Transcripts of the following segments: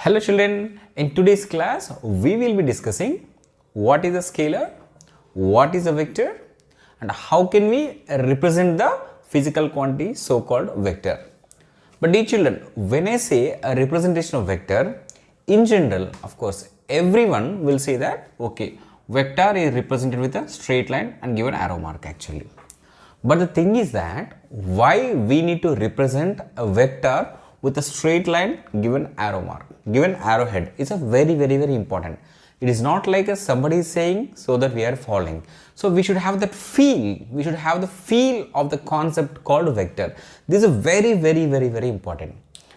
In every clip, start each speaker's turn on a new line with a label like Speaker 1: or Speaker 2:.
Speaker 1: Hello children, in today's class we will be discussing what is a scalar, what is a vector and how can we represent the physical quantity so called vector. But dear children, when I say a representation of vector, in general of course everyone will say that okay, vector is represented with a straight line and given arrow mark actually. But the thing is that why we need to represent a vector with a straight line given arrow mark, given arrowhead is a very important. It is not like somebody is saying so that we are following. So we should have that feel, we should have the feel of the concept called vector. This is very important.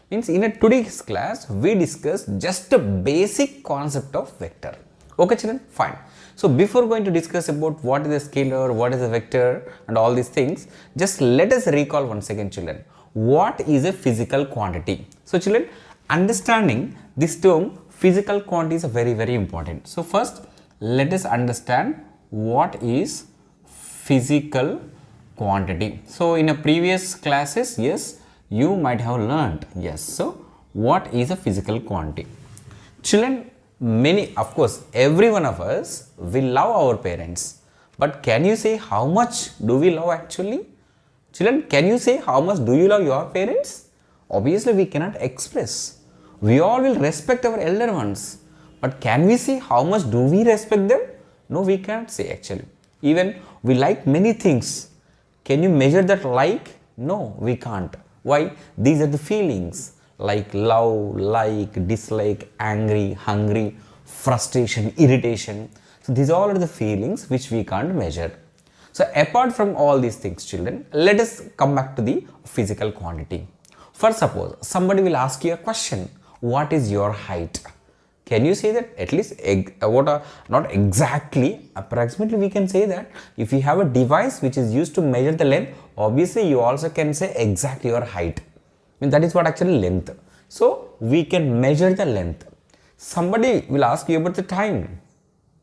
Speaker 1: Means in today's class we discuss just a basic concept of vector. Okay children, fine. So before going to discuss about what is a scalar, what is a vector and all these things, just let us recall once again children, what is a physical quantity. So children, understanding this term physical quantity is very important. So first let us understand what is physical quantity. So in a previous classes, yes, you might have learned, yes. So what is a physical quantity? Children, many, of course, every one of us will love our parents. But can you say how much do we love actually? Children, can you say how much do you love your parents? Obviously, we cannot express. We all will respect our elder ones. But can we say how much do we respect them? No, we can't say actually. Even we like many things. Can you measure that like? No, we can't. Why? These are the feelings. Like love, like, dislike, angry, hungry, frustration, irritation. So these all are the feelings which we can't measure. So apart from all these things children, let us come back to the physical quantity. First suppose somebody will ask you a question, what is your height? Can you say that at least, not exactly, approximately we can say that. If you have a device which is used to measure the length, obviously you also can say exactly your height. I mean, that is what actually length. So we can measure the length. Somebody will ask you about the time.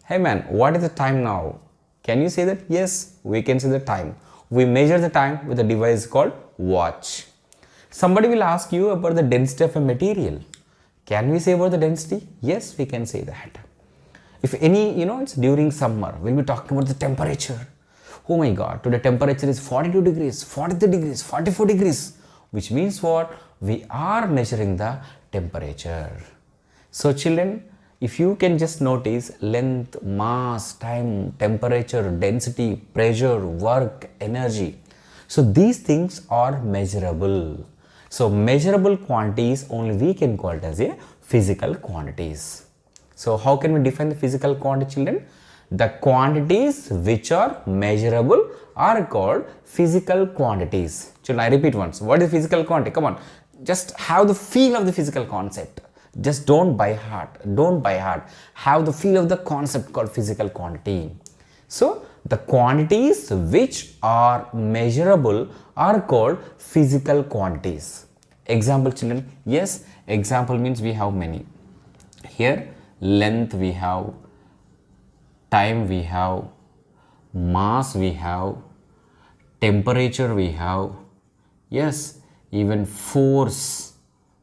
Speaker 1: Hey man, what is the time now? Can you say that? Yes, we can say the time. We measure the time with a device called watch. Somebody will ask you about the density of a material. Can we say about the density? Yes, we can say that. If any, it's during summer, we'll be talking about the temperature. Oh my God, today temperature is 42 degrees, 43 degrees, 44 degrees. Which means what? We are measuring the temperature. So children, if you can just notice length, mass, time, temperature, density, pressure, work, energy. So these things are measurable. So measurable quantities only we can call it as a physical quantities. So how can we define the physical quantity children? The quantities which are measurable are called physical quantities. Children, I repeat once. What is physical quantity? Come on. Just have the feel of the physical concept. Just don't by heart. Don't by heart. Have the feel of the concept called physical quantity. So, the quantities which are measurable are called physical quantities. Example children. Yes, example means we have many. Here, length we have, time we have, mass we have, temperature we have, yes, even force,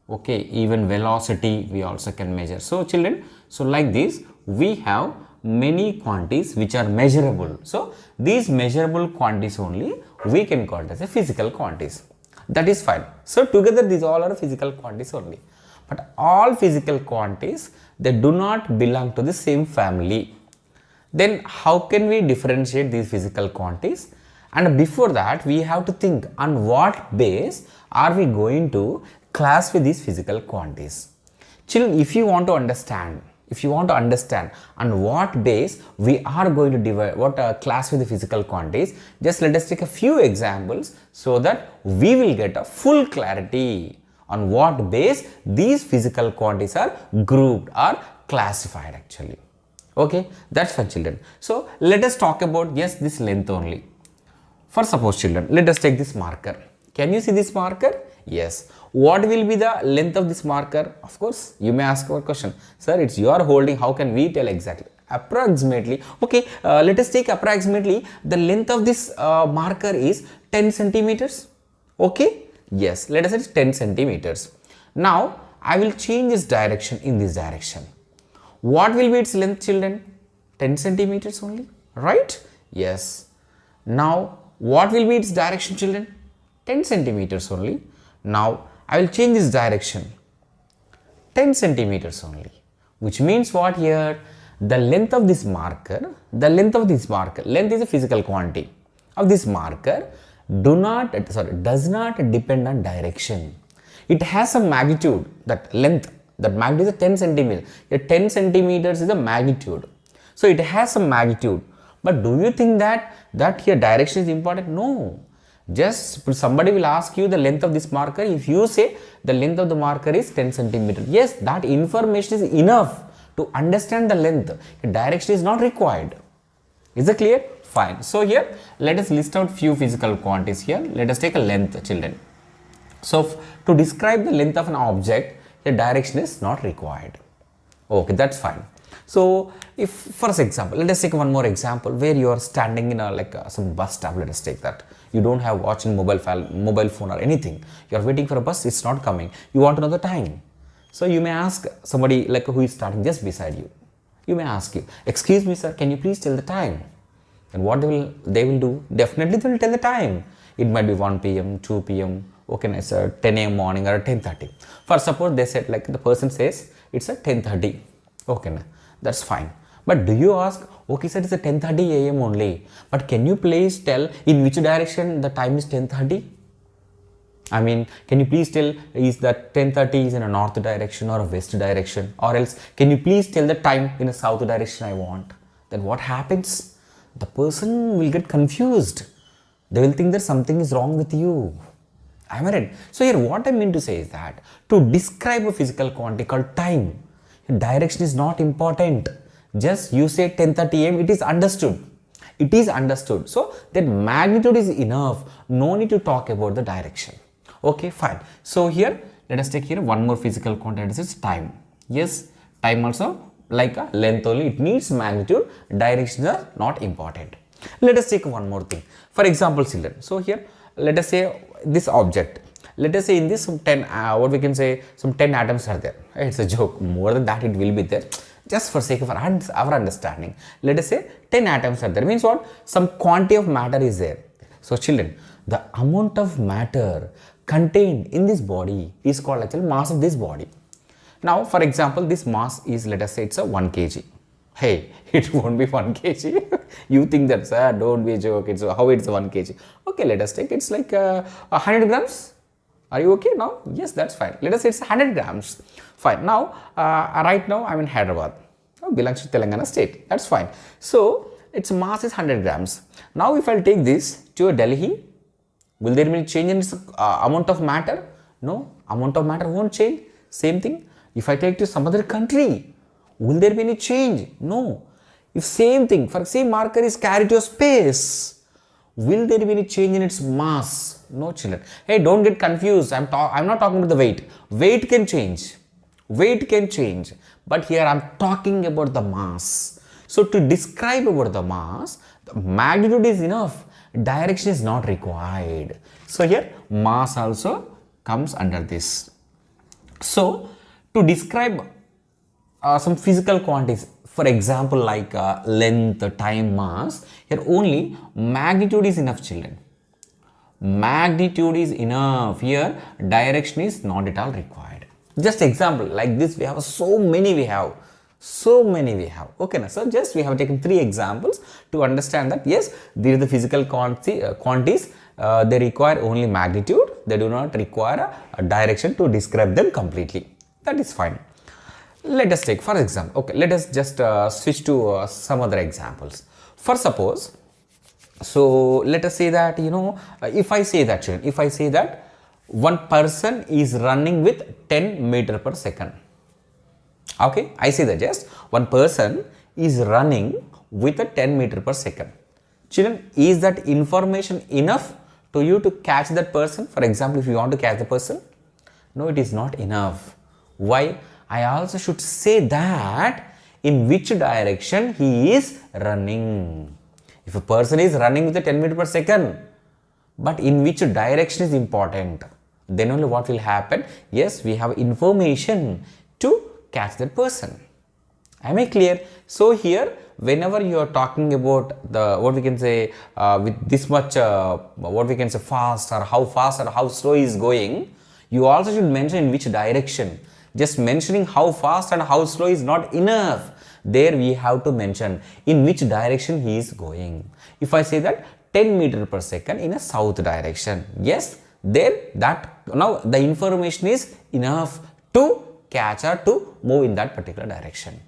Speaker 1: okay, even velocity we also can measure. So children, so like this we have many quantities which are measurable. So these measurable quantities only we can call it as a physical quantities. That is fine. So together these all are physical quantities only. But all physical quantities, they do not belong to the same family. Then how can we differentiate these physical quantities? And before that, we have to think on what base are we going to classify these physical quantities. Children, if you want to understand on what base we are going to divide, classify the physical quantities, just let us take a few examples so that we will get a full clarity on what base these physical quantities are grouped or classified actually. Okay, that's fine children. So let us talk about, yes, this length only. For suppose children, let us take this marker. Can you see this marker? Yes. What will be the length of this marker? Of course, you may ask a question. Sir, it's your holding. How can we tell exactly? Approximately. Okay, let us take approximately the length of this marker is 10 centimeters. Okay. Yes, let us say 10 centimeters. Now, I will change its direction in this direction. What will be its length, children? 10 centimeters only, right? Yes. Now, what will be its direction, children? 10 centimeters only. Now, I will change this direction. 10 centimeters only. Which means what here? The length of this marker, length is a physical quantity of this marker, does not depend on direction. It has a magnitude, that magnitude is a 10 centimeters. 10 centimeters is a magnitude. So it has a magnitude. But do you think that here direction is important? No. Just somebody will ask you the length of this marker. If you say the length of the marker is 10 centimeters, yes, that information is enough to understand the length. Direction is not required. Is it clear? Fine. So here, let us list out few physical quantities here. Let us take a length, children. So to describe the length of an object, the direction is not required. Okay, that's fine. So if, for example, let us take one more example where you are standing in some bus stop. Let us take that. You don't have watching mobile phone or anything. You are waiting for a bus, it's not coming. You want to know the time. So you may ask somebody who is standing just beside you. You may ask you, excuse me sir, can you please tell the time? And what they will do? Definitely they will tell the time. It might be 1 p.m., 2 p.m., okay, sir, 10 a.m. morning or 10:30. For suppose they said the person says it's at 10:30. Okay, that's fine. But do you ask, okay sir, it's at 10:30 a.m. only, but can you please tell in which direction the time is 10:30? I mean, can you please tell is that 10:30 is in a north direction or a west direction, or else can you please tell the time in a south direction I want? Then what happens? The person will get confused. They will think that something is wrong with you. Am I right? So here what I mean to say is that to describe a physical quantity called time, direction is not important. Just you say 10:30 am, it is understood. It is understood. So that magnitude is enough. No need to talk about the direction. Okay, fine. So here, let us take here one more physical quantity. This is time. Yes, time also like a length only. It needs magnitude. Directions are not important. Let us take one more thing. For example, children. So here, let us say this object. Let us say in this some 10, what we can say, some 10 atoms are there. It's a joke. More than that, it will be there. Just for sake of our understanding. Let us say 10 atoms are there. Means what? Some quantity of matter is there. So children, the amount of matter contained in this body is called actually mass of this body. Now, for example, this mass is, let us say it's a 1 kg. Hey, it won't be 1 kg. You think that, sir, don't be a joke. It's how it's 1 kg. Okay, let us take it's like 100 grams. Are you okay now? Yes, that's fine. Let us say it's 100 grams. Fine. Now, right now I'm in Hyderabad. Belongs to Telangana state. That's fine. So, its mass is 100 grams. Now, if I'll take this to Delhi, will there be any change in its amount of matter? No, amount of matter won't change. Same thing. If I take to some other country, will there be any change? No. If same thing, for same marker is carried to a space, will there be any change in its mass? No, children. Hey, don't get confused. I'm not talking about the weight. Weight can change. Weight can change. But here I'm talking about the mass. So to describe about the mass, the magnitude is enough. Direction is not required. So here mass also comes under this. So to describe some physical quantities, for example, like length, time, mass, here only magnitude is enough, children. Magnitude is enough. Here direction is not at all required. Just example like this, we have so many we have. Okay, now, so just we have taken 3 examples to understand that yes, these are the physical quantities. They require only magnitude. They do not require a direction to describe them completely. That is fine. Let us take, for example, okay, let us just switch to some other examples. For suppose, so let us say that, if I say that one person is running with 10 meter per second. Okay, I say that just one person is running with a 10 meter per second. Children, is that information enough to you to catch that person? For example, if you want to catch the person? No, it is not enough. Why? I also should say that in which direction he is running. If a person is running with a 10 meter per second, but in which direction is important. then only what will happen? Yes, we have information to catch that person. Am I clear? So here, whenever you are talking about the, what we can say, with this much, what we can say, fast or how slow is going, you also should mention in which direction. Just mentioning how fast and how slow is not enough. There we have to mention in which direction he is going. If I say that 10 meter per second in a south direction, yes, there that now the information is enough to catch or to move in that particular direction.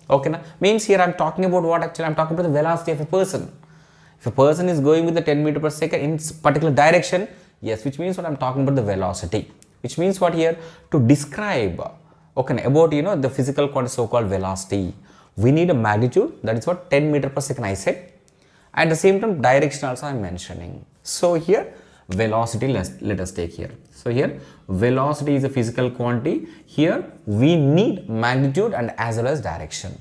Speaker 1: Okay, now means here I am talking about what? Actually I am talking about the velocity of a person. If a person is going with the 10 meter per second in particular direction, yes, which means what I am talking about the velocity. Which means what here? To describe, okay, about the physical quantity so called velocity, we need a magnitude, that is what 10 meter per second I said. At the same time direction also I am mentioning. So here velocity, let us take here. So here velocity is a physical quantity. Here we need magnitude and as well as direction.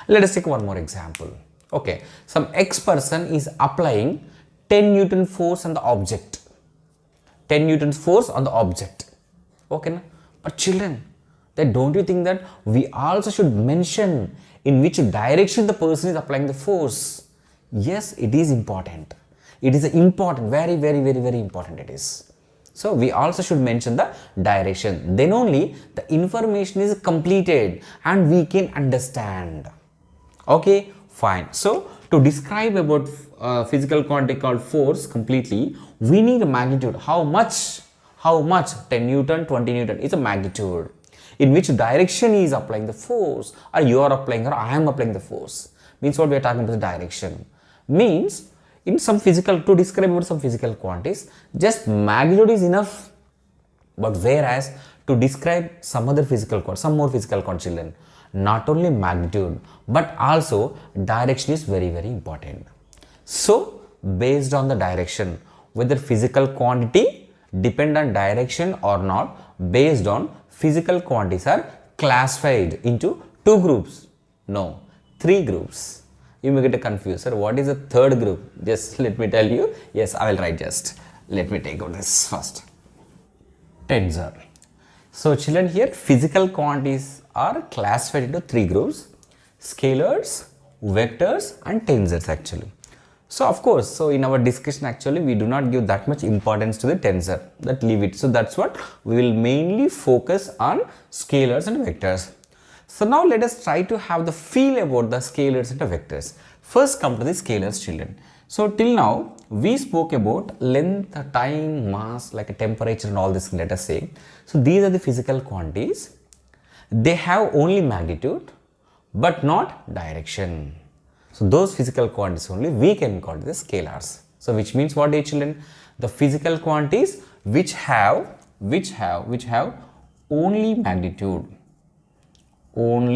Speaker 1: Let us take one more example. Okay, some X person is applying 10 Newton force on the object. 10 Newton's force on the object. Okay, but children, then don't you think that we also should mention in which direction the person is applying the force? Yes, it is important. It is important, very important it is. So we also should mention the direction. Then only the information is completed and we can understand. Okay, fine. So to describe about physical quantity called force completely, we need a magnitude. How much? 10 Newton, 20 Newton is a magnitude. In which direction he is applying the force, or you are applying or I am applying the force. Means what we are talking about the direction. Means in some physical, to describe about some physical quantities, just magnitude is enough. But whereas to describe some other physical quantity, some more physical quantity, children, not only magnitude but also direction is very important. So based on the direction, whether physical quantity depend on direction or not, based on physical quantities are classified into 2 groups. No, 3 groups. You may get confused, sir. What is the third group? Just let me tell you. Yes, I will write just. Let me take out this first. Tensor. So children, here physical quantities are classified into 3 groups: scalars, vectors and tensors actually. So of course, so in our discussion actually we do not give that much importance to the tensor, that leave it. So that's what we will mainly focus on scalars and vectors. So now let us try to have the feel about the scalars and the vectors. First come to the scalars, children. So till now we spoke about length, time, mass, like a temperature and all this, let us say. So these are the physical quantities. They have only magnitude but not direction. So those physical quantities only we can call the scalars. So which means what, dear children? The physical quantities which have only magnitude, but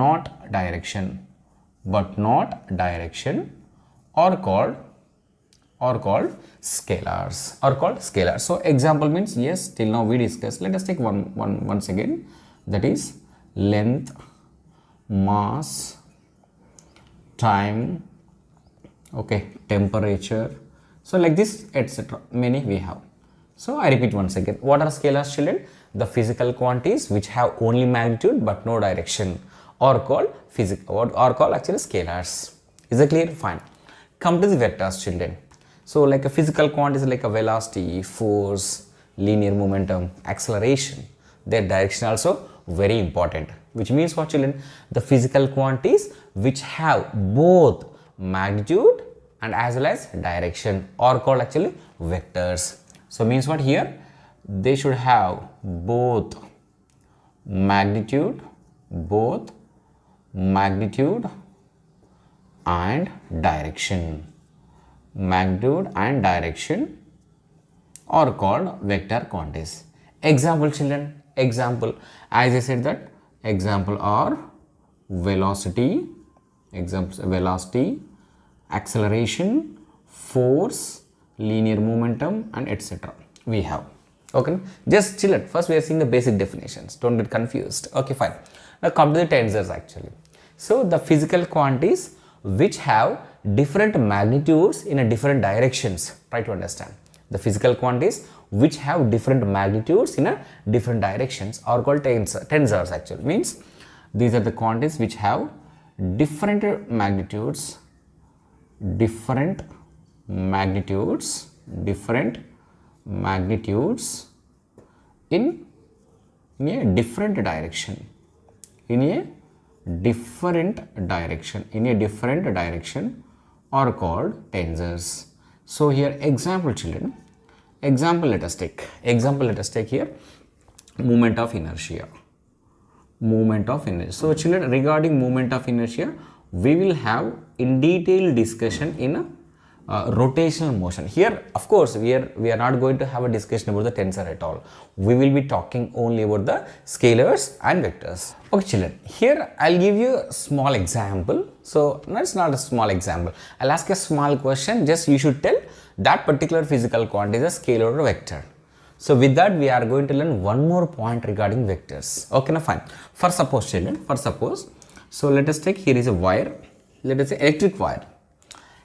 Speaker 1: not direction, are called scalars. So example means, yes, till now we discussed. Let us take once again, that is length, mass, time, okay, temperature. So like this, etc. Many we have. So I repeat once again, what are scalars, children? The physical quantities which have only magnitude but no direction are called actually scalars. Is it clear? Fine. Come to the vectors, children. So like a physical quantities like a velocity, force, linear momentum, acceleration, their direction also very important. Which means what, children? The physical quantities which have both magnitude and as well as direction are called actually vectors. So means what here? They should have both magnitude and direction. Magnitude and direction are called vector quantities. Example, children, example, as I said that example are velocity, acceleration, force, linear momentum and etc. we have. Okay, just chill it. First we are seeing the basic definitions, don't get confused. Okay, fine. Now come to the tensors actually. So the physical quantities which have different magnitudes in a different directions. Try to understand. The physical quantities which have different magnitudes in a different directions are called tensors actually. Means these are the quantities which have different magnitudes, different magnitudes in a different direction, in a different direction are called tensors. So here example children, let us take here moment of inertia. So children, regarding moment of inertia, we will have in detail discussion in rotational motion. Here of course we are not going to have a discussion about the tensor at all. We will be talking only about the scalars and vectors. Okay children, here I'll give you a small example. So no, it's not a small example. I'll ask a small question, just you should tell that particular physical quantity is a scalar or vector. So with that we are going to learn one more point regarding vectors. Okay, now fine. For suppose children, so let us take, here is a wire, let us say electric wire.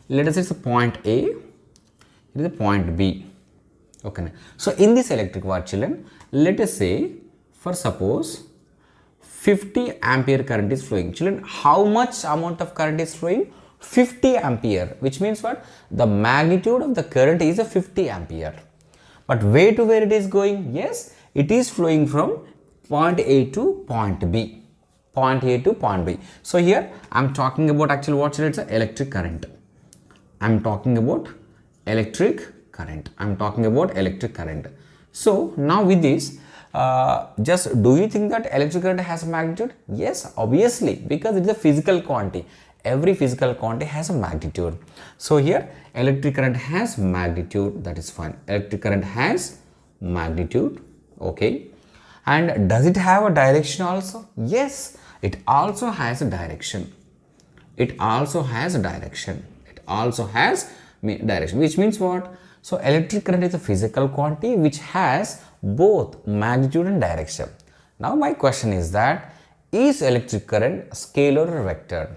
Speaker 1: Let us say it's a point A, it is a point B. Okay. So in this electric wire children, let us say for suppose 50 ampere current is flowing. Children, how much amount of current is flowing? 50 ampere, which means what? The magnitude of the current is a 50 ampere. But where to where it is going? Yes, it is flowing from point A to point B. Point A to point B. So here I am talking about actually what children? It's an electric current. I am talking about electric current. So now with this, just do you think that electric current has a magnitude? Yes, obviously, because it is a physical quantity. Every physical quantity has a magnitude. So here electric current has magnitude, that is fine. Electric current has magnitude, okay. And does it have a direction also? Yes, it also has a direction. Which means what? So electric current is a physical quantity which has both magnitude and direction. Now my question is that, is electric current scalar or vector?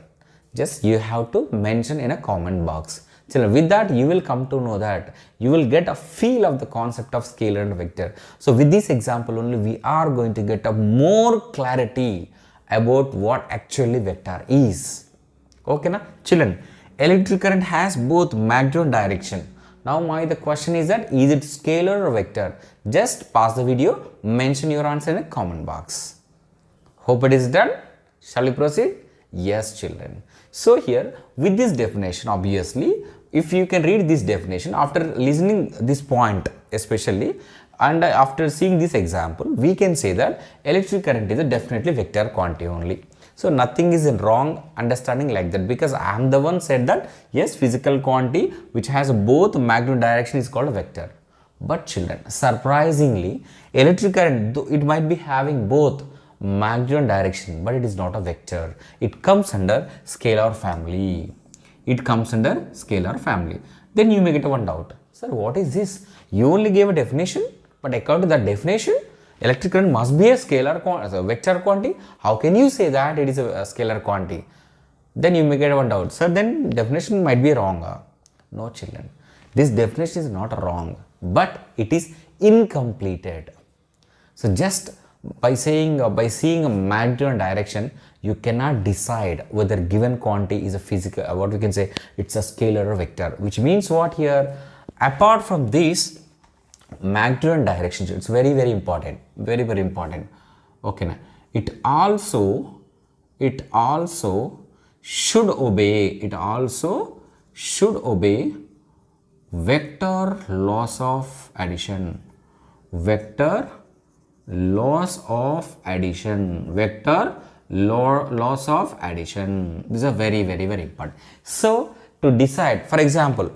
Speaker 1: Just you have to mention in a comment box. So with that you will come to know that, you will get a feel of the concept of scalar and vector. So with this example only we are going to get a more clarity about what actually vector is. Okay na children, electric current has both magnitude and direction. Now the question is that, is it scalar or vector? Just pause the video, mention your answer in a comment box. Hope it is done. Shall we proceed? Yes children. So here with this definition, obviously if you can read this definition after listening this point especially, and after seeing this example, we can say that electric current is a definitely vector quantity only. So nothing is in wrong understanding like that, because I am the one said that yes, physical quantity which has both magnitude and direction is called a vector. But children, surprisingly, electric current, though it might be having both magnitude and direction, but it is not a vector. It comes under scalar family. Then you may get one doubt. Sir, what is this? You only gave a definition, but according to that definition, electric current must be a scalar quantity, a vector quantity. How can you say that it is a scalar quantity? Then you may get one doubt. Sir, then definition might be wrong. No children, this definition is not wrong, but it is incompleted. So just by seeing a magnitude and direction, you cannot decide whether given quantity is a physical, what we can say, it's a scalar or vector. Which means what here? Apart from this, magnitude and direction, it's very important, very important. Okay, now it also should obey vector laws of addition. Vector laws of addition. These are very important. So to decide, for example,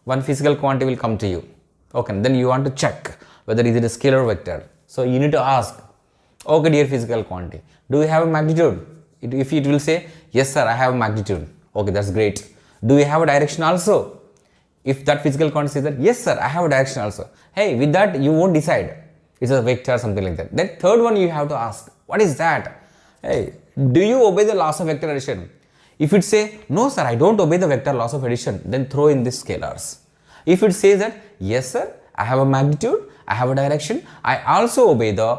Speaker 1: one physical quantity will come to you. Okay, then you want to check whether is it a scalar or vector. So you need to ask, okay dear physical quantity, do you have a magnitude? If it will say, yes sir, I have a magnitude. Okay, that's great. Do you have a direction also? If that physical quantity says that, yes sir, I have a direction also. Hey, with that you won't decide. It's a vector, something like that. Then third one you have to ask, what is that? Hey, do you obey the laws of vector addition? If it say, no sir, I don't obey the vector laws of addition, then throw in this scalars. If it says that, yes sir, I have a magnitude, I have a direction, I also obey the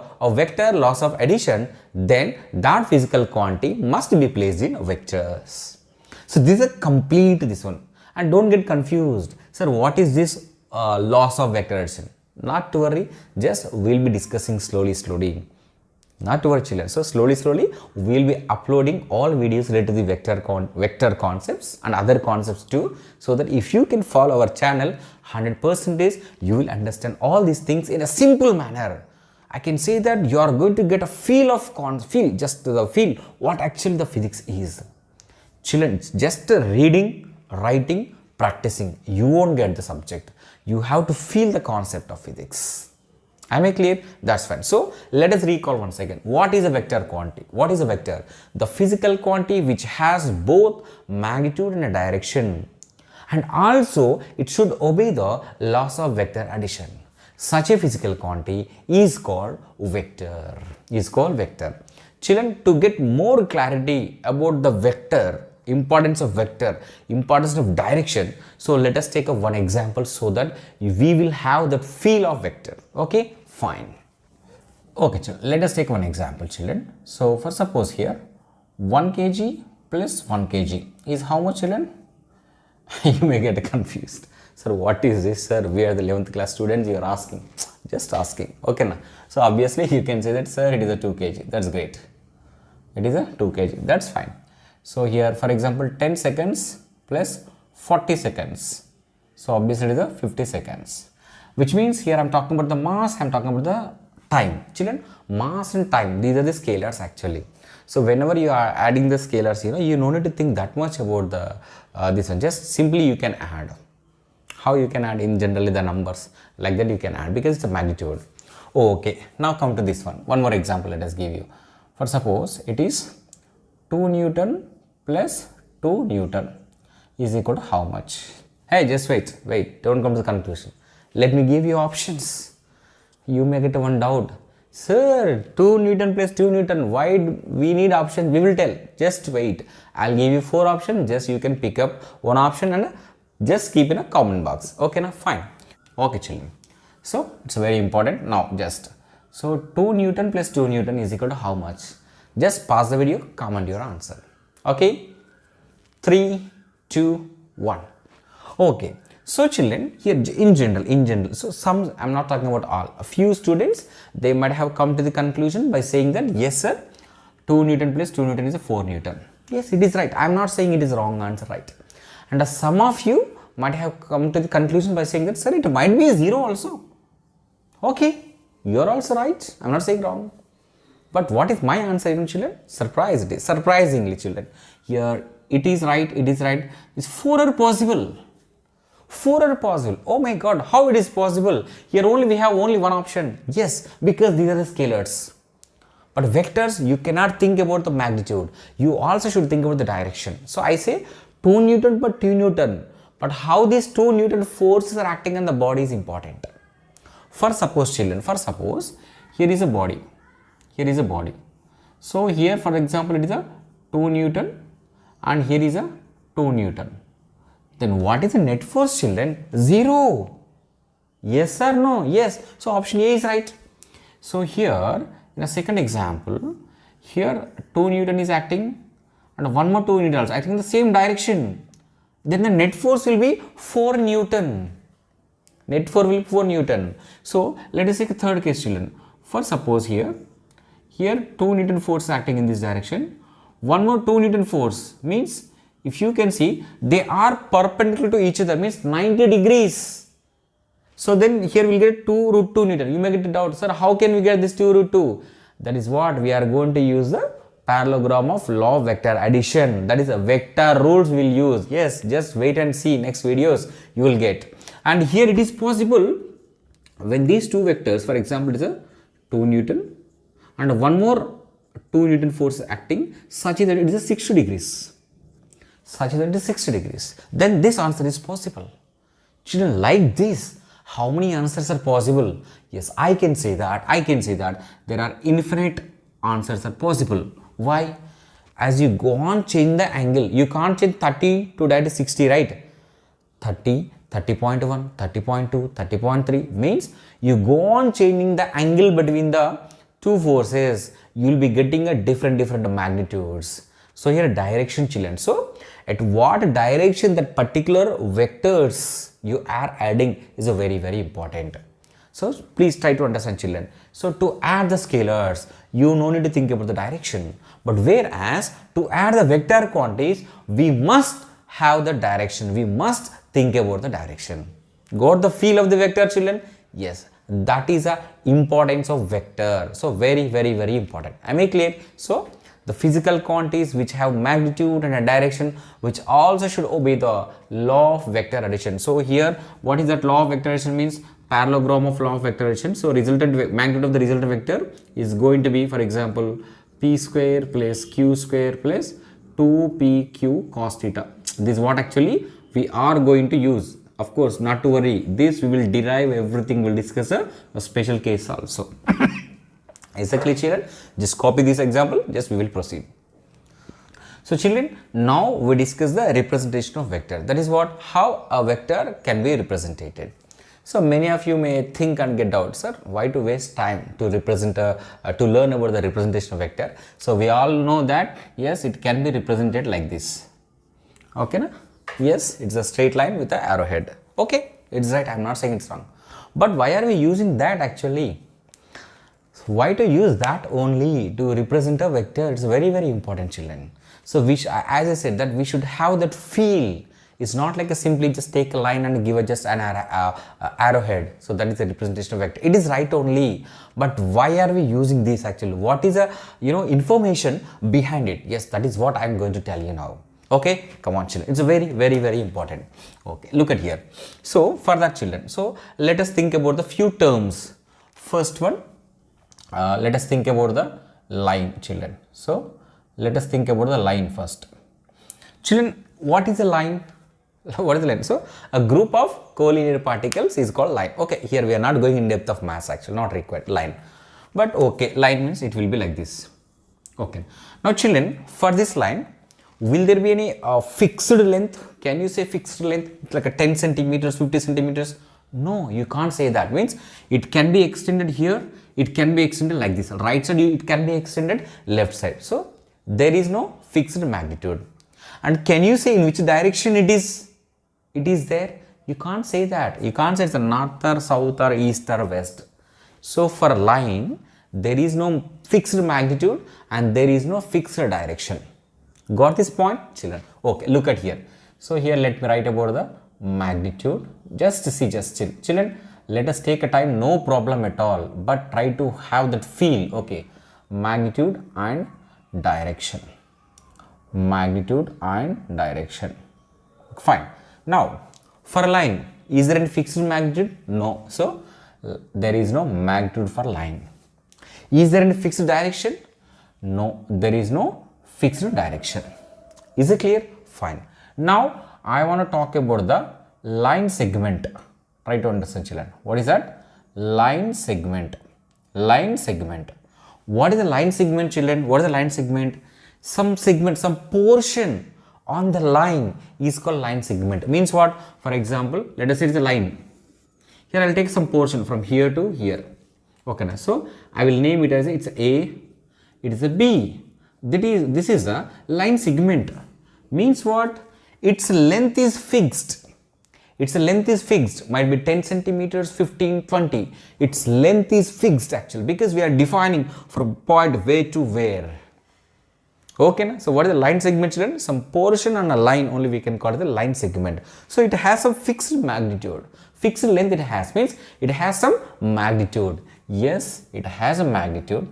Speaker 1: vector laws of addition, then that physical quantity must be placed in vectors. So this is a complete this one. And don't get confused. Sir, what is this loss of vector addition? Not to worry, just we'll be discussing slowly. Not to worry children. So slowly we'll be uploading all videos related to the vector concepts and other concepts too, so that if you can follow our channel 100%, you will understand all these things in a simple manner. I can say that you are going to get a feel of feel what actually the physics is. Children, just reading, writing, practicing, you won't get the subject. You have to feel the concept of physics. Am I clear? That's fine. So let us recall once again. What is a vector quantity? What is a vector? The physical quantity which has both magnitude and a direction. And also it should obey the laws of vector addition. Such a physical quantity is called vector. Children, to get more clarity about the vector, importance of vector, importance of direction, so let us take one example so that we will have the feel of vector. Okay, fine. Okay, children, let us take one example, children. So for suppose here 1 kg plus 1 kg is how much, children? You may get confused. Sir, what is this, sir? We are the 11th class students, you are asking. Just asking. Okay, now. So obviously you can say that, sir, it is a 2 kg. That's great. It is a 2 kg. That's fine. So here, for example, 10 seconds plus 40 seconds. So obviously it is a 50 seconds. Which means here I am talking about the mass, I am talking about the time. Children, mass and time, these are the scalars actually. So whenever you are adding the scalars, you no need to think that much about the this one. Just simply you can add. How you can add in generally the numbers, like that you can add because it's a magnitude. Oh, okay, now come to this one. One more example let us give you. For suppose it is 2 Newton plus 2 Newton is equal to how much? Hey, just wait, don't come to the conclusion. Let me give you options. You may get one doubt. Sir, 2 Newton plus 2 Newton, why we need options? We will tell. Just wait. I'll give you 4 options. Just you can pick up one option and just keep in a comment box. Okay, now fine. Okay, children. So it's very important. Now so 2 Newton plus 2 Newton is equal to how much? Just pause the video, comment your answer. Okay, 3, 2, 1. Okay, so children, here in general, so some, I'm not talking about all, a few students, they might have come to the conclusion by saying that, yes sir, 2 Newton plus 2 Newton is a 4 Newton. Yes, it is right. I'm not saying it is wrong answer, right? And some of you might have come to the conclusion by saying that, sir, it might be a 0 also. Okay, you're also right. I'm not saying wrong. But what is my answer, even children? Surprisingly, children. Here, it is right. It's 4 are possible. 4 are possible. Oh my God, how it is possible? Here we have only one option. Yes, because these are the scalars. But vectors, you cannot think about the magnitude. You also should think about the direction. So I say 2 Newton per 2 Newton. But how these 2 Newton forces are acting on the body is important. For suppose, children, here is a body. So here, for example, it is a 2 Newton and here is a 2 Newton. Then what is the net force, children? 0. Yes or no? Yes. So option A is right. So here, in a second example, here 2 Newton is acting and one more 2 Newton acting in the same direction. Then the net force will be 4 Newton. Net force will be 4 Newton. So let us take a third case, children. For suppose here 2 Newton force is acting in this direction. One more 2 Newton force means, if you can see, they are perpendicular to each other, means 90 degrees. So then here we will get 2 root 2 Newton. You may get a doubt, sir, how can we get this 2 root 2? That is what we are going to use the parallelogram of law of vector addition. That is a vector rules we will use. Yes, just wait and see next videos you will get. And here it is possible when these two vectors, for example, it is a 2 Newton and one more 2 Newton force acting such that it is a 60 degrees. Then this answer is possible. Children, like this, how many answers are possible? Yes, I can say that there are infinite answers are possible. Why? As you go on change the angle, you can't change 30 to that 60, right? 30, 30.1, 30.2, 30.3 means you go on changing the angle between the two forces, you will be getting a different magnitudes. So here direction, children. So at what direction that particular vectors you are adding is a very important. So please try to understand, children. So to add the scalars, you no need to think about the direction. But whereas to add the vector quantities, we must have the direction. We must think about the direction. Got the feel of the vector, children? Yes, that is the importance of vector. So very important. Am I clear? So the physical quantities which have magnitude and a direction, which also should obey the law of vector addition. So here, what is that law of vector addition means? Parallelogram of law of vector addition. So resultant magnitude of the resultant vector is going to be, for example, p square plus q square plus 2pq cos theta. This is what actually we are going to use. Of course, not to worry, this we will derive everything, we'll discuss a special case also. Is that clear, children? Just copy this example, just we will proceed. So children, now we discuss the representation of vector. That is what, how a vector can be represented. So many of you may think and get doubt, sir, why to waste time to represent to learn about the representation of vector. So we all know that yes, it can be represented like this. Okay, na? Yes, it's a straight line with an arrowhead. Okay, it's right, I'm not saying it's wrong. But why are we using that actually? Why to use that only to represent a vector? It's very important, children. So we as I said, that we should have that feel. It's not like a simply just take a line and give a just an arrowhead. So that is the representation of vector. It is right only, but why are we using this actually? What is a information behind it? Yes, that is what I'm going to tell you now. Okay, come on, children. It's a very important. Okay, look at here. So for that, children, so let us think about the few terms. First one, let us think about the line, children. So let us think about the line first. Children, what is a line? What is the line? So a group of collinear particles is called line. Okay, here we are not going in depth of mass, actually not required, line. But okay, line means it will be like this. Okay, now children, for this line, will there be any fixed length? Can you say fixed length? It's like a 10 centimeters, 50 centimeters? No, you can't say that. Means it can be extended here, it can be extended like this. Right side, it can be extended left side. So there is no fixed magnitude. And can you say in which direction it is? It is there. You can't say that. You can't say it's a north or south or east or west. So for a line, there is no fixed magnitude and there is no fixed direction. Got this point, children? Okay, look at here. So here let me write about the magnitude. Just see, children, let us take a time, no problem at all, but try to have that feel. Okay, magnitude and direction. Magnitude and direction. Fine. Now for a line, is there any fixed magnitude? No. So there is no magnitude for line. Is there any fixed direction? No, there is no fixed direction. Is it clear? Fine. Now I want to talk about the line segment. Try to understand, children. What is that? Line segment. Line segment. What is the line segment, children? What is the line segment? Some segment, some portion on the line is called line segment. Means what? For example, let us say it's a line. Here I will take some portion from here to here. Okay, now so I will name it as it's A, it is a B. This is a line segment. Means what? Its length is fixed. Its length is fixed. Might be 10 centimeters, 15, 20. Its length is fixed actually, because we are defining from point where to where. Okay, na? So what is the line segment, children? Some portion on a line only we can call it the line segment. So it has some fixed magnitude. Fixed length it has, means it has some magnitude. Yes, it has a magnitude.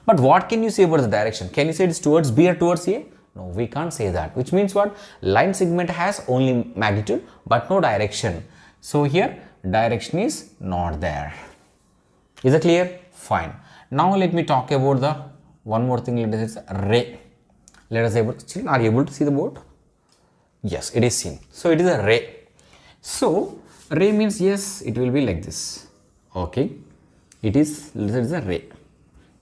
Speaker 1: But what can you say about the direction? Can you say it's towards B or towards A? No, we can't say that. Which means what? Line segment has only magnitude but no direction. So here direction is not there. Is it clear? Fine. Now let me talk about the one more thing. Let us say ray. Let us say, children, are you able to see the board? Yes, it is seen. So it is a ray. So ray means yes, it will be like this. Okay, it is a ray.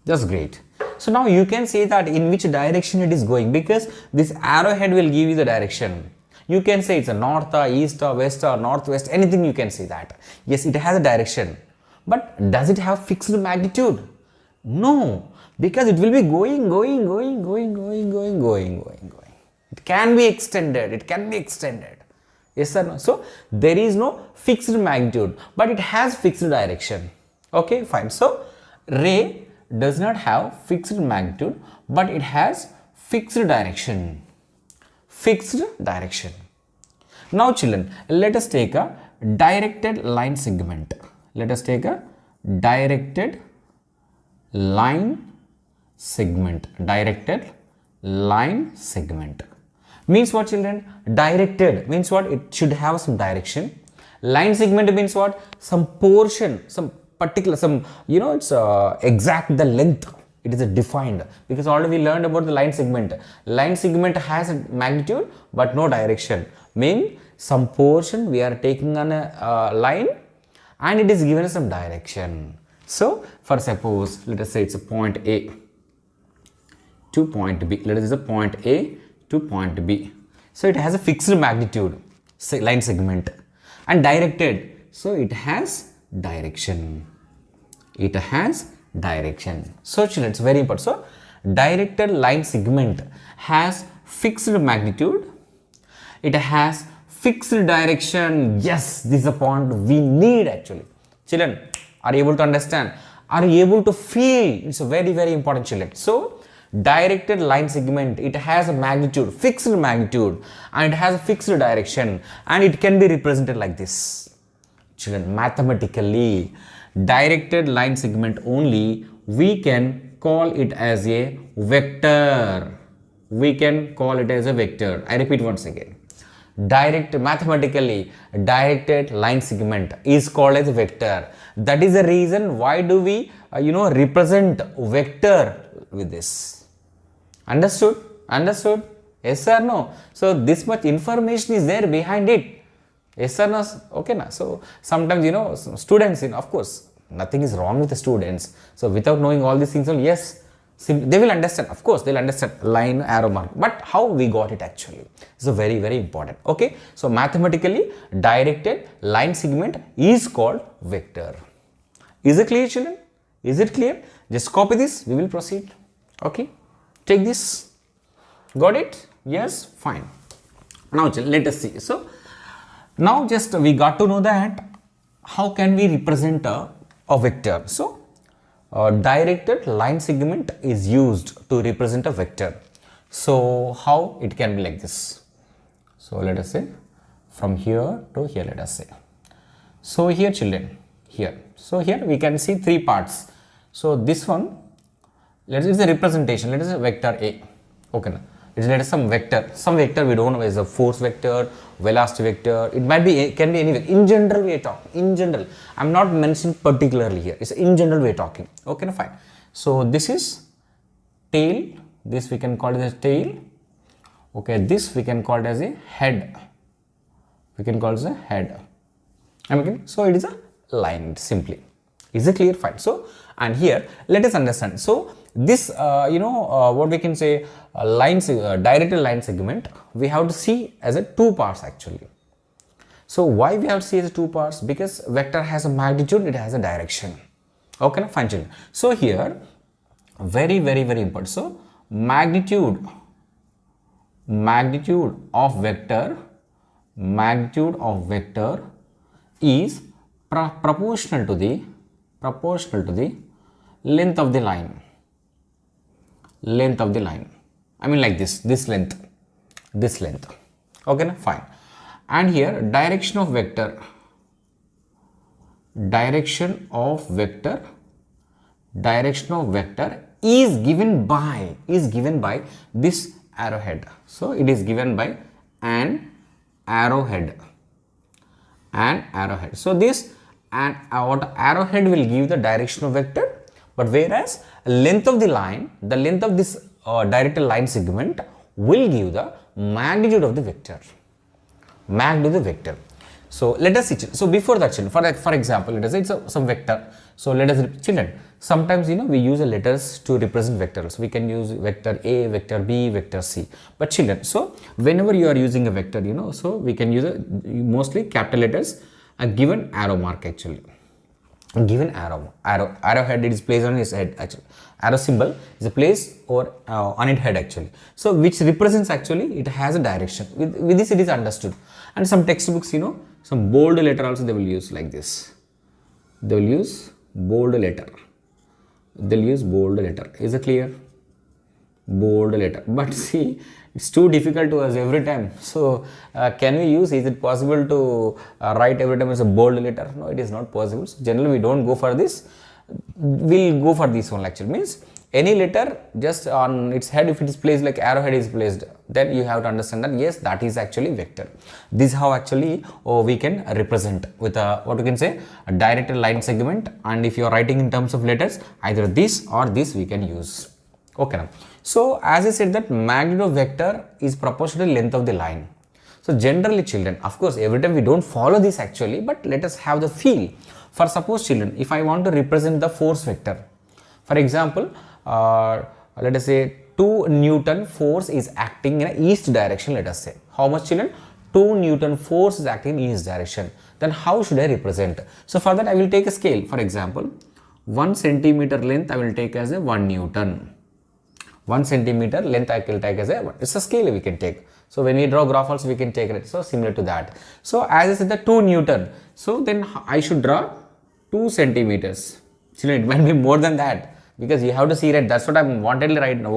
Speaker 1: That's great. So now you can say that in which direction it is going, because this arrowhead will give you the direction. You can say it's a north or east or west or northwest, anything you can say that. Yes, it has a direction. But does it have fixed magnitude? No, because it will be going. It can be extended. Yes or no? So there is no fixed magnitude, but it has fixed direction. Okay, fine. So ray does not have fixed magnitude, but it has fixed direction. Now children, let us take a directed line segment. Means what, children? Directed means what? It should have some direction. Line segment means what? Some portion, some particular, it's exact the length. It is defined, because already we learned about the line segment. Line segment has a magnitude but no direction. Mean some portion we are taking on a line and it is given some direction. So for suppose, let us say it's a point A to point B. Let us say point A to point B. So it has a fixed magnitude, line segment, and directed. So it has direction. So children, it's very important. So directed line segment has fixed magnitude. It has fixed direction. Yes, this is a point we need actually. Children, are you able to understand? Are you able to feel? It's a very, very important, children. So directed line segment, it has a magnitude, fixed magnitude, and it has a fixed direction, and it can be represented like this. Children, mathematically, directed line segment only, we can call it as a vector. I repeat once again. Mathematically, directed line segment is called as a vector. That is the reason why do we represent vector with this. Understood? Yes or no? So this much information is there behind it. Yes or no? Okay, na? So sometimes students, of course, nothing is wrong with the students. So without knowing all these things, yes, they will understand. Of course, they'll understand line, arrow mark. But how we got it actually is very, very important. Okay. So mathematically, directed line segment is called vector. Is it clear, children? Is it clear? Just copy this. We will proceed. Okay. Take this. Got it? Yes. Fine. Now let us see. So now just we got to know that how can we represent a vector. So directed line segment is used to represent a vector. So how it can be like this. So let us say from here to here, let us say. So here, children, here. So here we can see three parts. So this one, let us say representation. Let us say vector A. Okay, now let us some vector. Some vector we don't know is a force vector, velocity vector. It might be, can be anywhere. In general, we are talking. In general, I'm not mentioning particularly here. It's in general we are talking. Okay, now fine. So this is tail. This we can call it as tail. Okay, this we can call it as a head. We can call it as a head. Okay, so it is a line simply. Is it clear? Fine. So and here let us understand. So this what we can say directed line segment, we have to see as a two parts actually. So why we have to see as a two parts? Because vector has a magnitude, it has a direction. Okay, fine, children. So here very, very, very important. So magnitude of vector is proportional to the length of the line. I mean like this length. Okay, na? Fine. And here direction of vector is given by this arrowhead. So it is given by an arrowhead. So this arrowhead will give the direction of vector, but whereas length of the line, the length of this directed line segment will give the magnitude of the vector. So let us see. So before that, children, for example, let us say it's some vector. So let us, children, sometimes we use the letters to represent vectors. We can use vector A, vector B, vector C. But children, so whenever you are using a vector, so we can use mostly capital letters, a given arrow mark actually. Given arrowhead is placed on his head actually. Arrow symbol is placed or on its head actually. So which represents actually it has a direction. With this it is understood. And some textbooks, some bold letter also they will use like this. They will use bold letter. They'll use bold letter. Is it clear? Bold letter. But see, it's too difficult to us every time. So can we use, is it possible to write every time as a bold letter? No, it is not possible. So generally we don't go for this. We'll go for this one actually. Means any letter just on its head, if it is placed like arrowhead is placed, then you have to understand that yes, that is actually vector. This is how actually we can represent with a, what we can say, a directed line segment. And if you are writing in terms of letters, either this or this we can use. Okay now. So as I said that magnitude of vector is proportional to the length of the line. So generally children, of course every time we don't follow this actually, but let us have the feel. For suppose children, if I want to represent the force vector, for example, let us say 2 Newton force is acting in a east direction, let us say. How much children? 2 Newton force is acting in east direction. Then how should I represent? So for that I will take a scale. For example, 1 centimeter length I will take as a 1 Newton. 1 centimeter length I will take as it's a scale we can take. So when we draw graph also we can take it. So similar to that. So as I said the 2 Newton. So then I should draw 2 centimeters. Children, it might be more than that. Because you have to see that that's what I'm wanted right now.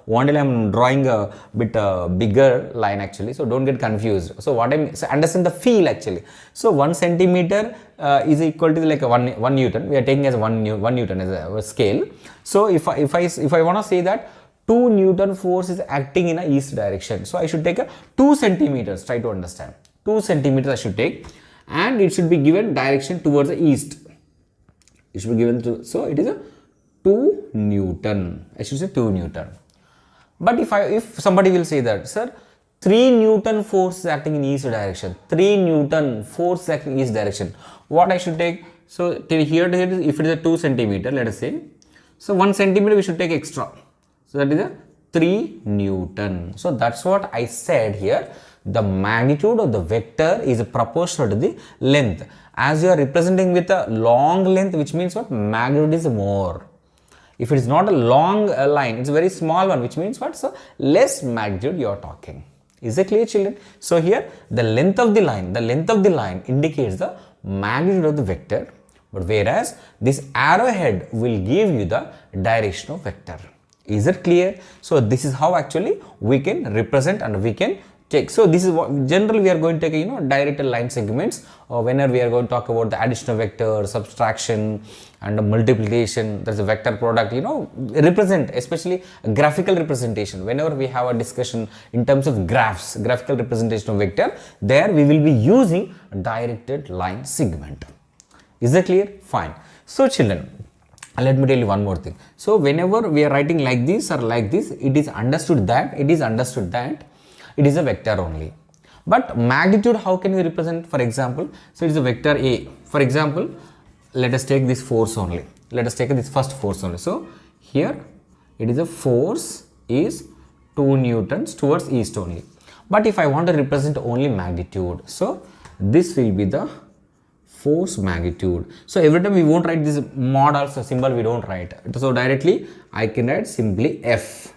Speaker 1: Wanted I'm drawing a bit bigger line actually. So don't get confused. So what so understand the feel actually. So 1 centimeter is equal to like a 1 Newton. We are taking as 1 Newton as a scale. So if I want to say that 2 Newton force is acting in a east direction. So I should take a 2 centimeters. Try to understand. 2 centimeters I should take, and it should be given direction towards the east. It should be given to, so it is a 2 Newton. I should say 2 Newton. But if somebody will say that, sir, 3 Newton force is acting in east direction. 3 Newton force is acting in east direction. What I should take? So till here to here, if it is a 2 centimeter, let us say. So 1 centimeter we should take extra. So that is a 3 Newton. So that's what I said here. The magnitude of the vector is proportional to the length. As you are representing with a long length, which means what? Magnitude is more. If it is not a long line, it's a very small one, which means what? So less magnitude you are talking. Is it clear, children? So here the length of the line indicates the magnitude of the vector, but whereas this arrowhead will give you the direction of vector. Is it clear? So this is how actually we can represent and we can take. So this is what generally we are going to take, directed line segments, or whenever we are going to talk about the addition of vector, subtraction and multiplication, there's a vector product, represent, especially graphical representation. Whenever we have a discussion in terms of graphs, graphical representation of vector, there we will be using a directed line segment. Is that clear? Fine. So children, let me tell you one more thing. So whenever we are writing like this or like this, it is understood that it is a vector only. But magnitude, how can we represent? For example, so it is a vector A. For example, let us take this force only. Let us take this first force only. So here it is a force is 2 Newtons towards east only. But if I want to represent only magnitude, so this will be the force magnitude. So every time we won't write this mod also symbol, we don't write. So directly I can write simply F.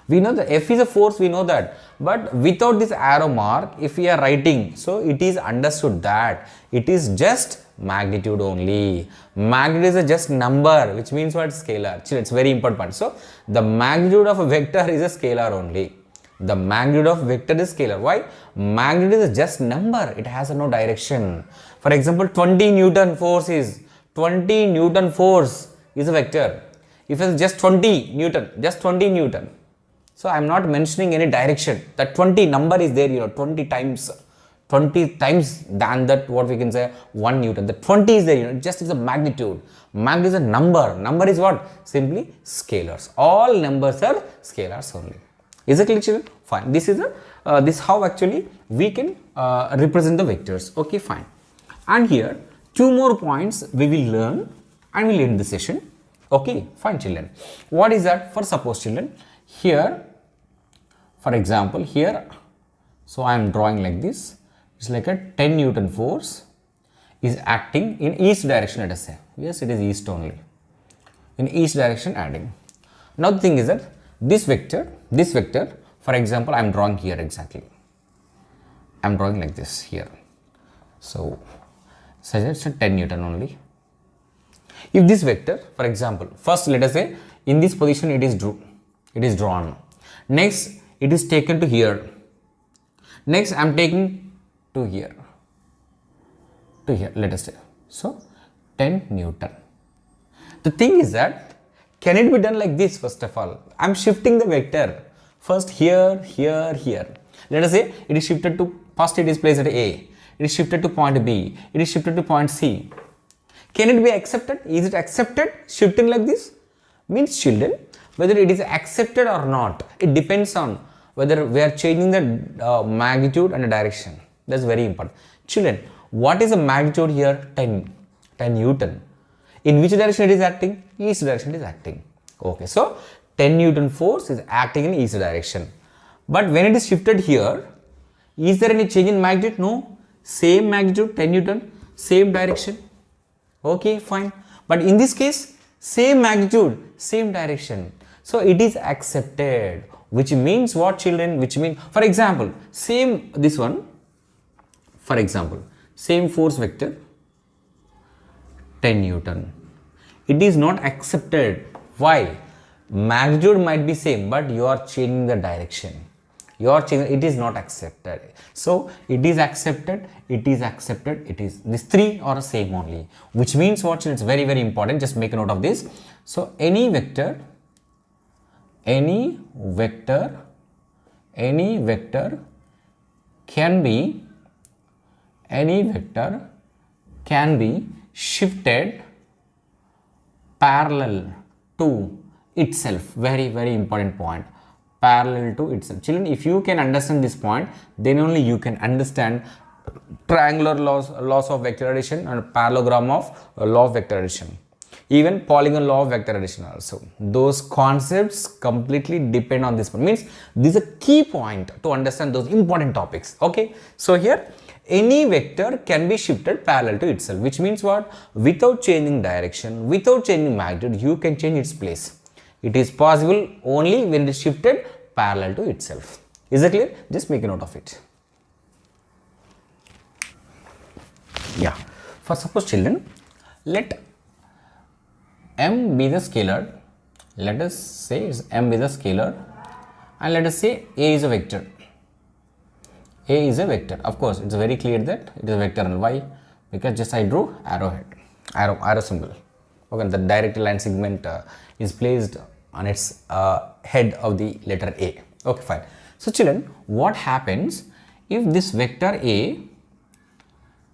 Speaker 1: We know that F is a force, we know that, but without this arrow mark, if we are writing, so it is understood that it is just magnitude only. Magnitude is a just number, which means what? Scalar. It's very important part. So the magnitude of a vector is a scalar only. The magnitude of vector is scalar. Why? Magnitude is a just number. It has no direction. For example, 20 Newton force is a vector. If it's just 20 Newton. So I am not mentioning any direction. That 20 number is there, 20 times than that, what we can say 1 Newton. The 20 is there, just is a magnitude. Magnitude is a number. Number is what? Simply scalars. All numbers are scalars only. Is it clear, children? Fine. This is how actually we can represent the vectors. Okay, fine. And here, two more points we will learn and we'll end the session. Okay, fine children. What is that? For suppose children, here, for example, here, so I am drawing like this. It's like a 10 Newton force is acting in east direction, let us say. Yes, it is east only. In east direction adding. Now the thing is that this vector, for example, I am drawing here exactly. I am drawing like this here. So it's a 10 Newton only. If this vector, for example, first let us say in this position it is drawn. Next it is taken to here. Next I am taking to here, let us say. So 10 Newton. The thing is that, can it be done like this? First of all, I am shifting the vector. First here, here, here. Let us say it is shifted to, first it is placed at A. It is shifted to point B. It is shifted to point C. Can it be accepted? Is it accepted shifting like this? Means children, whether it is accepted or not, it depends on whether we are changing the magnitude and the direction. That's very important. Children, what is the magnitude here? 10 Newton. In which direction it is acting? East direction it is acting. Okay, so 10 Newton force is acting in east direction. But when it is shifted here, is there any change in magnitude? No. Same magnitude, 10 Newton, same direction. Okay, fine. But in this case, same magnitude, same direction. So it is accepted. Which means what, children? Which means, for example, same this one. For example, same force vector, 10 Newton. It is not accepted. Why? Magnitude might be same, but you are changing the direction. You are changing, it is not accepted. So it is accepted, it is accepted, it is. These three are same only. Which means what? It's very, very important. Just make a note of this. So any vector can be shifted parallel to itself. Very, very important point. Parallel to itself. Children, if you can understand this point, then only you can understand triangular laws of vector addition and parallelogram of law of vector addition. Even polygon law of vector addition also. Those concepts completely depend on this point. Means this is a key point to understand those important topics. Okay. So here any vector can be shifted parallel to itself. Which means what? Without changing direction, without changing magnitude, you can change its place. It is possible only when it is shifted parallel to itself. Is it clear? Just make a note of it. Yeah. For suppose children, let M be the scalar. Let us say M be the scalar, and let us say A is a vector. A is a vector. Of course, it's very clear that it is a vector. And why? Because just I drew arrow symbol. Okay, the direct line segment is placed on its head of the letter A. Okay, fine. So children, what happens if this vector A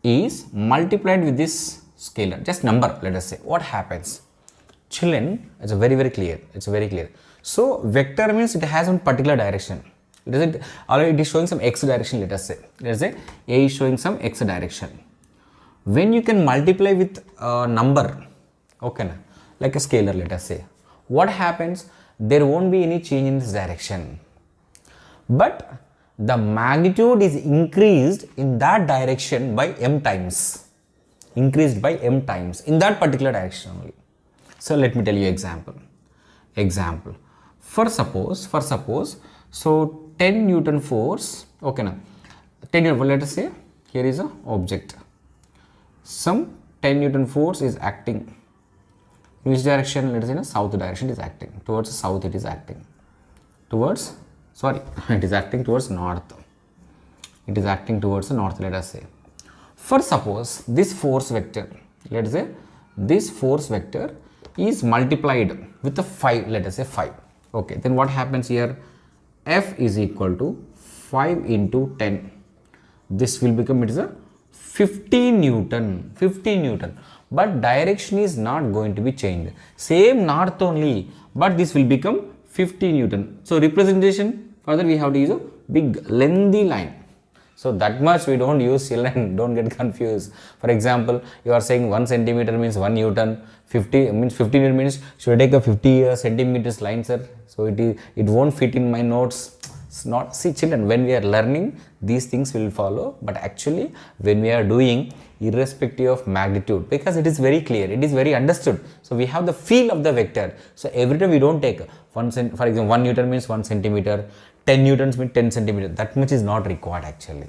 Speaker 1: is multiplied with this scalar? Just number, let us say. What happens? Children, it's very, very clear. It's very clear. So vector means it has one particular direction. It is showing some x direction, let us say. Let us say A is showing some x direction. When you can multiply with a number, okay, like a scalar, let us say, what happens? There won't be any change in this direction. But the magnitude is increased in that direction by m times. Increased by m times in that particular direction only. So let me tell you example. For suppose, so 10 Newton force, okay now, 10 Newton, let us say, here is a object. Some 10 Newton force is acting. In which direction? Let us say in a south direction it is acting. Towards the south it is acting. Towards, sorry, it is acting towards north. It is acting towards the north, let us say. For suppose this force vector, let us say this force vector is multiplied with a 5, let us say 5. Okay, then what happens here? F is equal to 5 into 10. This will become, it is a 15 Newton. But direction is not going to be changed. Same north only, but this will become 50 Newton. So representation, further we have to use a big lengthy line. So that much we don't use, children. Don't get confused. For example, you are saying 1 centimeter means 1 Newton, 50 means 15 means should I take a 50 centimeters line, sir? So it won't fit in my notes. It's not. See, children, when we are learning, these things will follow, but actually when we are doing, irrespective of magnitude, because it is very clear, it is very understood. So we have the feel of the vector. So every time we don't take for example, 1 Newton means 1 centimeter, 10 newtons means 10 centimeter. That much is not required actually.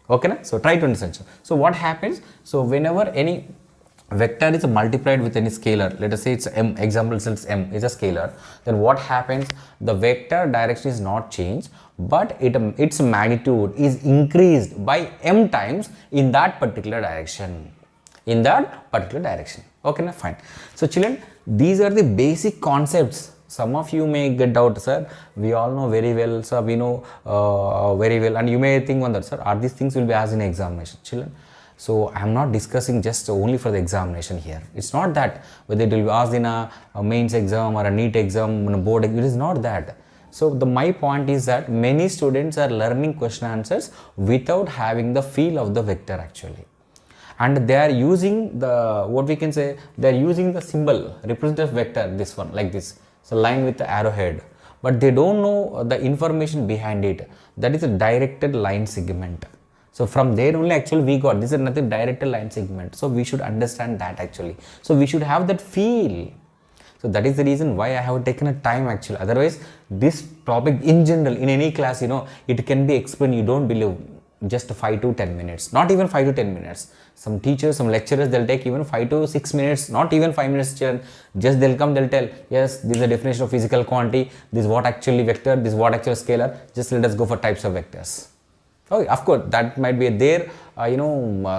Speaker 1: Okay, na? So try to understand. So what happens? So whenever any vector is multiplied with any scalar, let us say it's m, example since m is a scalar, then what happens? The vector direction is not changed, but its magnitude is increased by m times in that particular direction. Okay, na? Fine. So children, these are the basic concepts. Some of you may get doubt, sir, we all know very well, sir, we know very well, and you may think one that, sir, are these things will be asked in examination? Children, so I am not discussing just only for the examination here. It's not that whether it will be asked in a mains exam or a NEET exam, in a board exam, it is not that. So my point is that many students are learning question answers without having the feel of the vector actually. And they are using the, what we can say, they are using the symbol, representative vector, this one, like this. So line with the arrowhead, but they don't know the information behind it. That is a directed line segment. So from there only actually we got, this is nothing directed line segment. So we should understand that actually. So we should have that feel. So that is the reason why I have taken a time actually. Otherwise, this topic in general, in any class, you know, it can be explained, you don't believe, just 5 to 10 minutes, not even 5 to 10 minutes. Some teachers, some lecturers, they'll take even 5 to 6 minutes, not even 5 minutes, children. Just they'll come, they'll tell, yes, this is the definition of physical quantity, this is what actually vector, this is what actually scalar. Just let us go for types of vectors. Okay, of course, that might be their,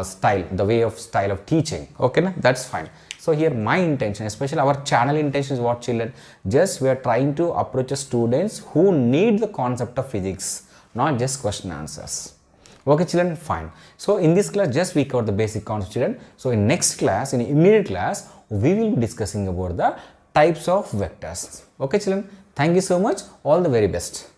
Speaker 1: style, the way of style of teaching. Okay, na? That's fine. So here my intention, especially our channel intention is what, children? Just we are trying to approach students who need the concept of physics, not just question answers. Okay, children, fine. So in this class, just we cover the basic concepts, children. So in next class, in immediate class, we will be discussing about the types of vectors. Okay, children. Thank you so much. All the very best.